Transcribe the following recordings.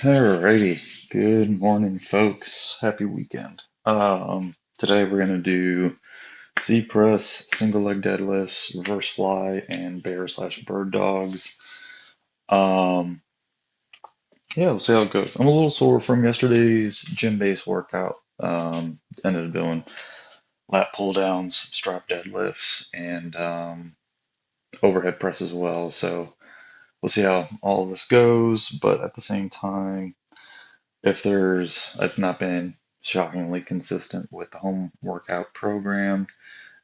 Alrighty. Good morning, folks. Happy weekend. Today we're gonna do Z press, single leg deadlifts, reverse fly, and bear slash bird dogs. Um, yeah, we'll see how it goes. I'm a little sore from yesterday's gym-based workout. Ended up doing lat pull downs, strap deadlifts, and overhead press as well. So we'll see how all of this goes. But at the same time, I've not been shockingly consistent with the home workout program,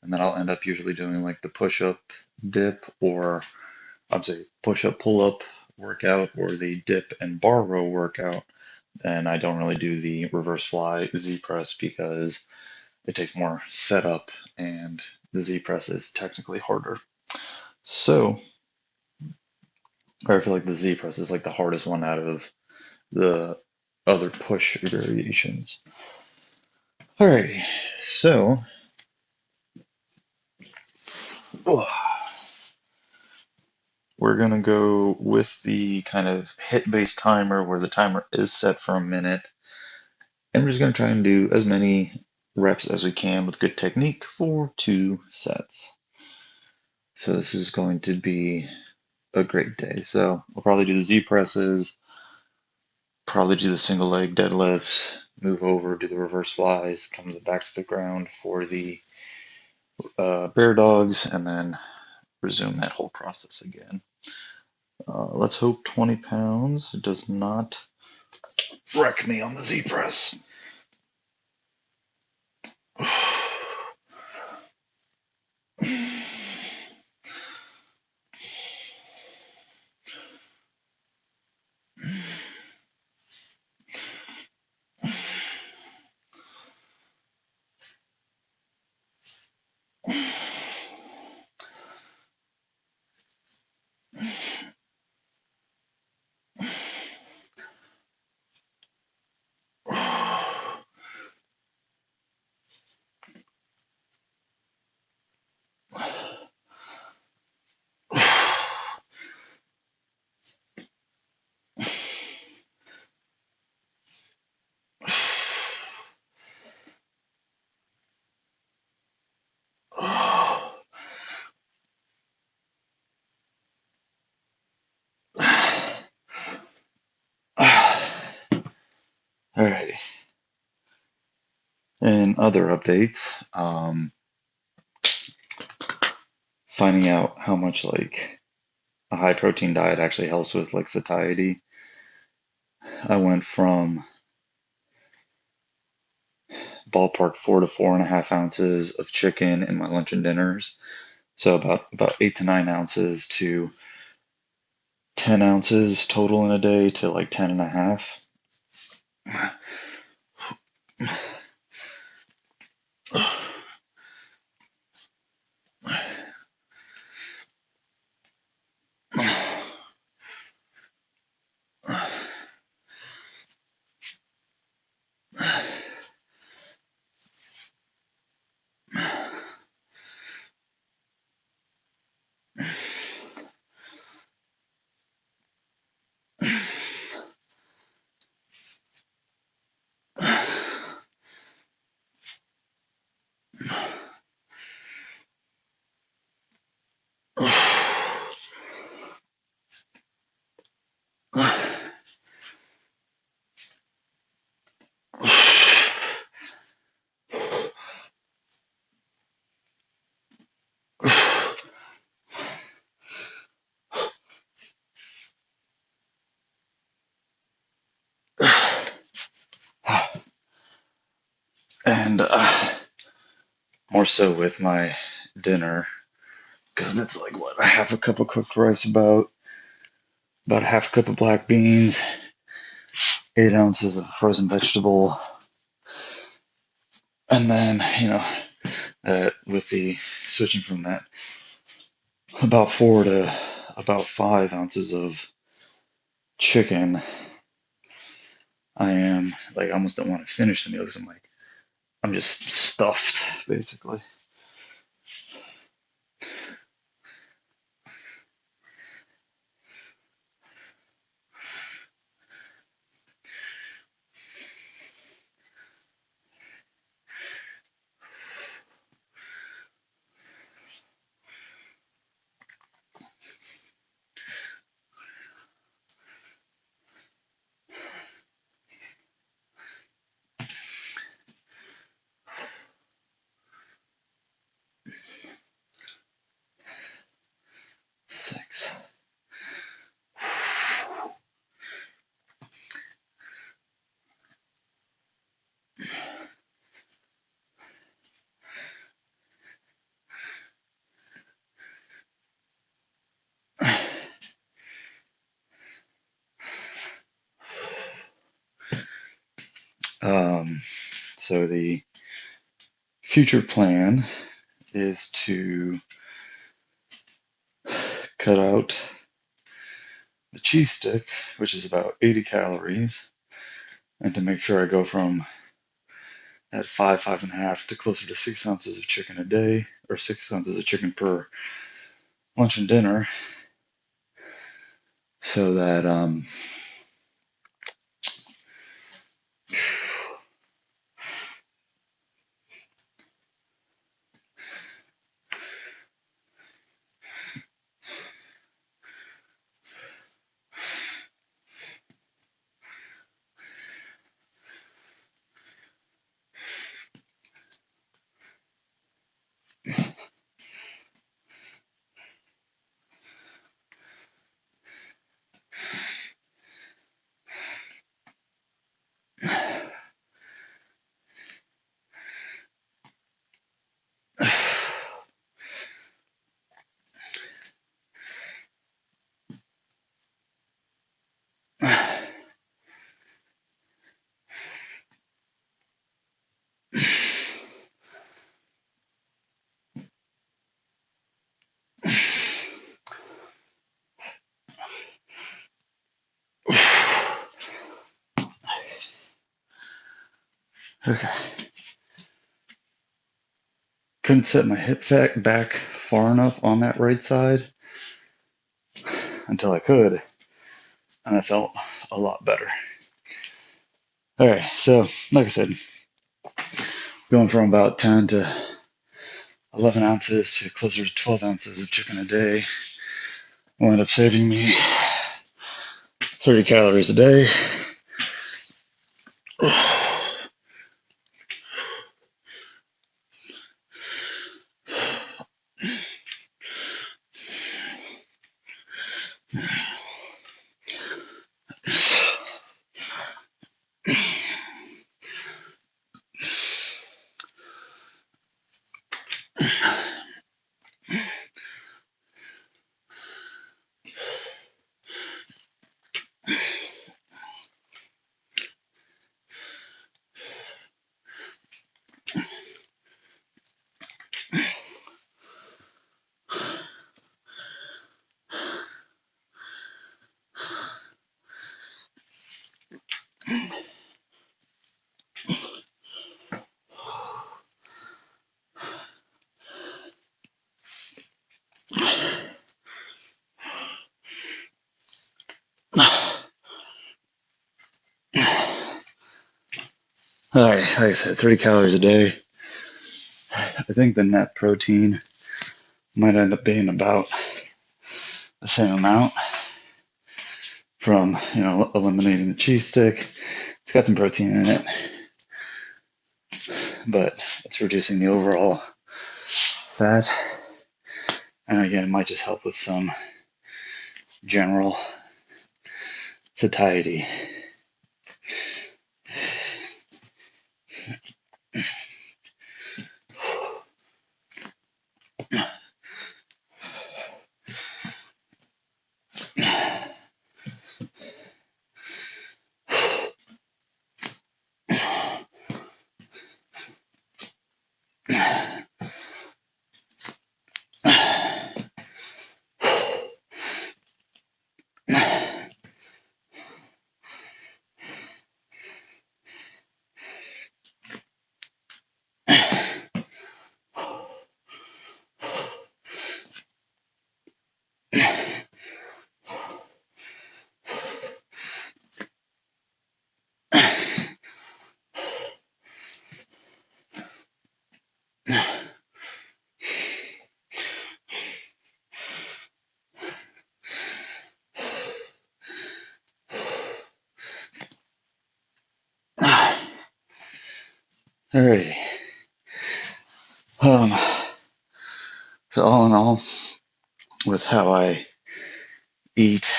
and then I'll end up usually doing like the push up dip, or I'm sorry, push up pull up workout, or the dip and bar row workout. And I don't really do the reverse fly Z press because it takes more setup, and the Z press is technically harder. So I feel like the Z press is like the hardest one out of the other push variations. Alrighty, so we're gonna go with the kind of hit-based timer where the timer is set for a minute, and we're just gonna try and do as many reps as we can with good technique for 2 sets. So this is going to be a great day. So I'll probably do the Z presses, probably do the single leg deadlifts, move over, do the reverse flies, come back to the ground for the bear dogs, and then resume that whole process again. Let's hope 20 pounds does not wreck me on the Z press. Alrighty. And other updates, finding out how much like a high protein diet actually helps with like satiety. I went from ballpark 4 to 4.5 ounces of chicken in my lunch and dinners, so about 8 to 9 ounces to 10 ounces total in a day to like 10.5. And more so with my dinner, because it's like what, a half a cup of cooked rice, about a half a cup of black beans, 8 ounces of frozen vegetable, and then with the switching from that, about 4 to about 5 ounces of chicken. I am like, I almost don't want to finish the meal because I'm just stuffed basically. So the future plan is to cut out the cheese stick, which is about 80 calories, and to make sure I go from at 5.5 to closer to 6 ounces of chicken a day, or 6 ounces of chicken per lunch and dinner, so that okay. Couldn't set my hip back far enough on that right side until I could, and I felt a lot better. All right, so like I said, going from about 10 to 11 ounces to closer to 12 ounces of chicken a day will end up saving me 30 calories a day. All right, like I said, 30 calories a day. I think the net protein might end up being about the same amount from, eliminating the cheese stick. It's got some protein in it, but it's reducing the overall fat. And again, it might just help with some general satiety. Alrighty. Um, so all in all, with how I eat,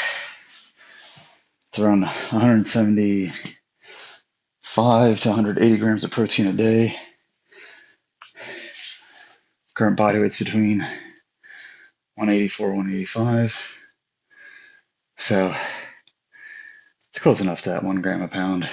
it's around 175 to 180 grams of protein a day. Current body weight's between 184, 185. So it's close enough to that 1 gram a pound.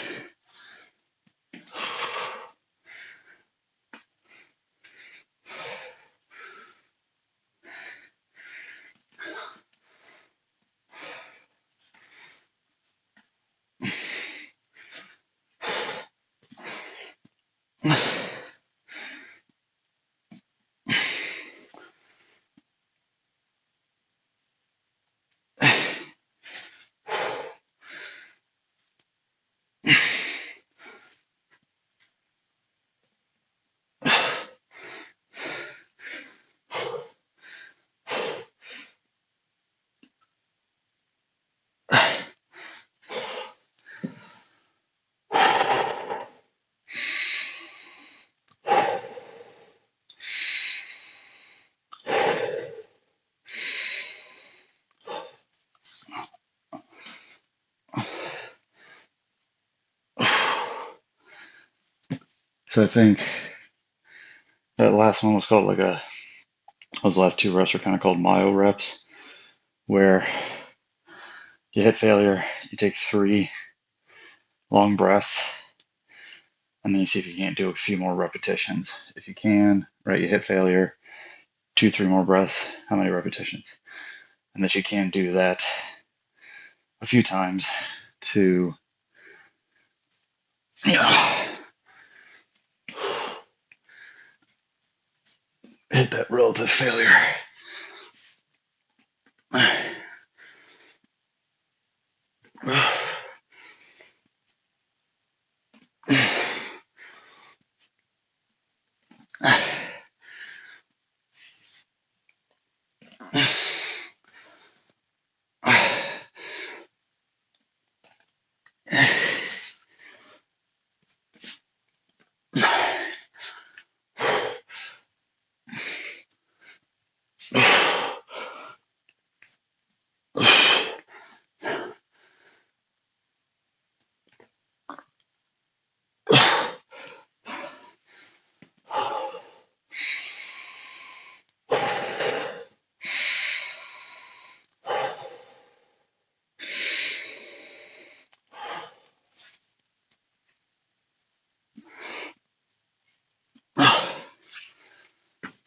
So I think that last one was called those last two reps were kind of called myo reps, where you hit failure, you take 3 long breaths, and then you see if you can't do a few more repetitions. If you can, right, you hit failure, 2, 3 more breaths, how many repetitions? And that you can do that a few times to, you know, hit that relative failure.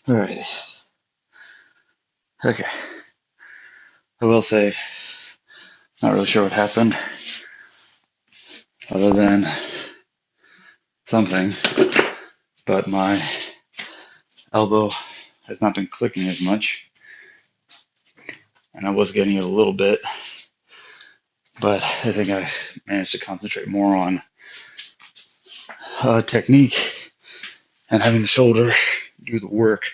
Alrighty. Okay. I will say, not really sure what happened, other than something, but my elbow has not been clicking as much, and I was getting it a little bit, but I think I managed to concentrate more on technique and having the shoulder do the work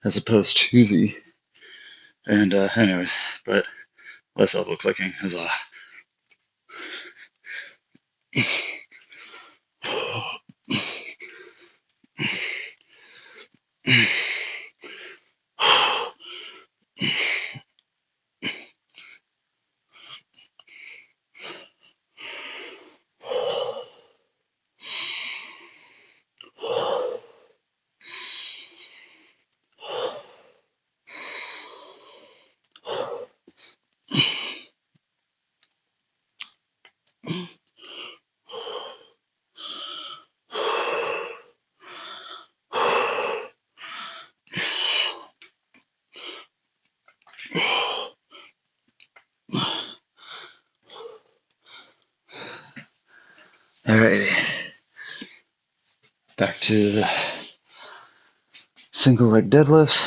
as opposed to the, and anyways, but less elbow clicking is alrighty. Back to the single leg deadlifts.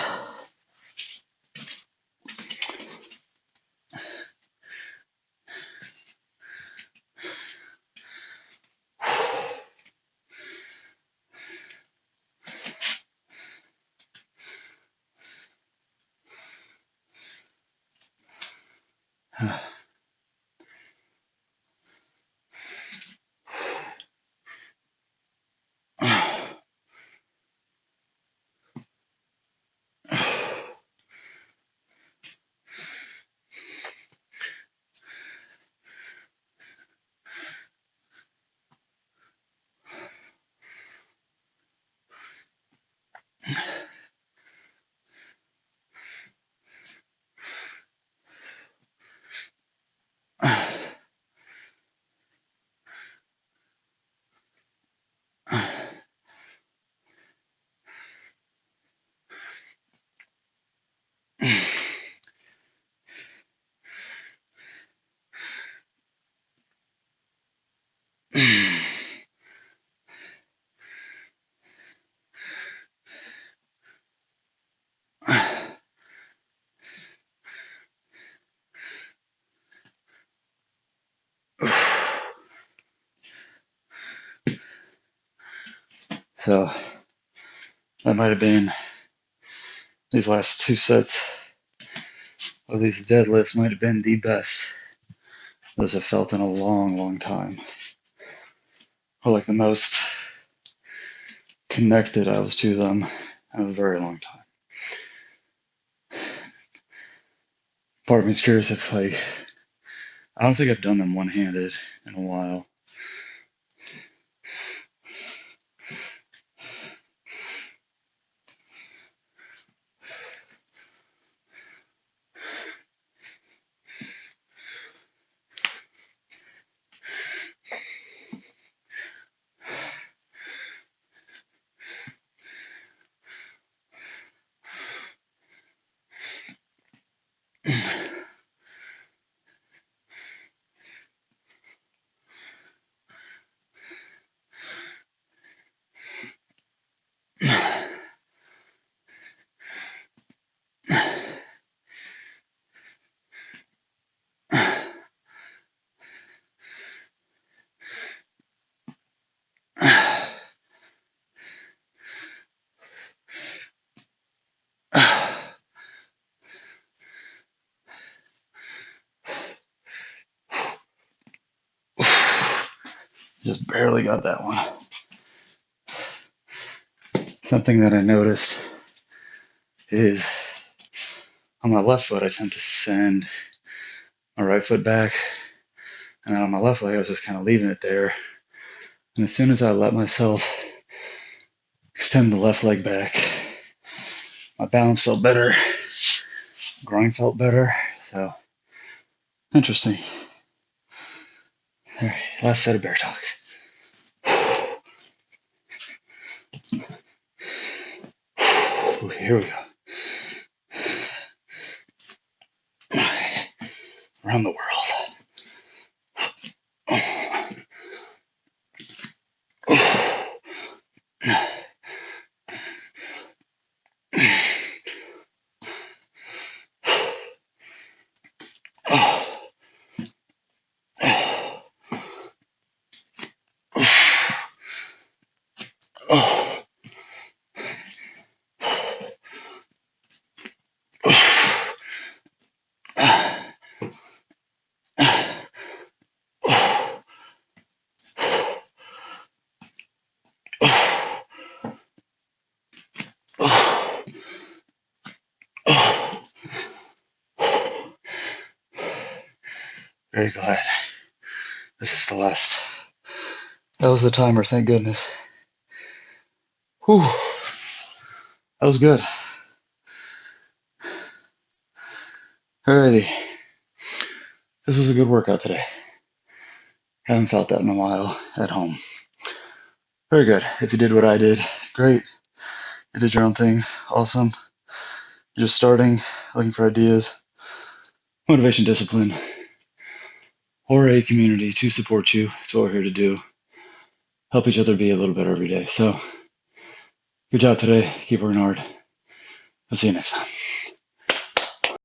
So that might have been, these last 2 sets of these deadlifts might have been the best those have felt in a long, long time. Or like the most connected I was to them in a very long time. Part of me is curious if, like, I don't think I've done them one-handed in a while. Just barely got that one. Something that I noticed is on my left foot, I tend to send my right foot back, and then on my left leg, I was just kind of leaving it there. And as soon as I let myself extend the left leg back, my balance felt better, groin felt better. So interesting. All right, last set of bear dogs. Here we go. Around the world. Very glad. This is the last. That was the timer, thank goodness. Whew. That was good. Alrighty. This was a good workout today. Haven't felt that in a while at home. Very good. If you did what I did, great. You did your own thing, awesome. You're just starting, looking for ideas, motivation, discipline, or a community to support you. That's what we're here to do. Help each other be a little better every day. So, good job today. Keep working hard. I'll see you next time.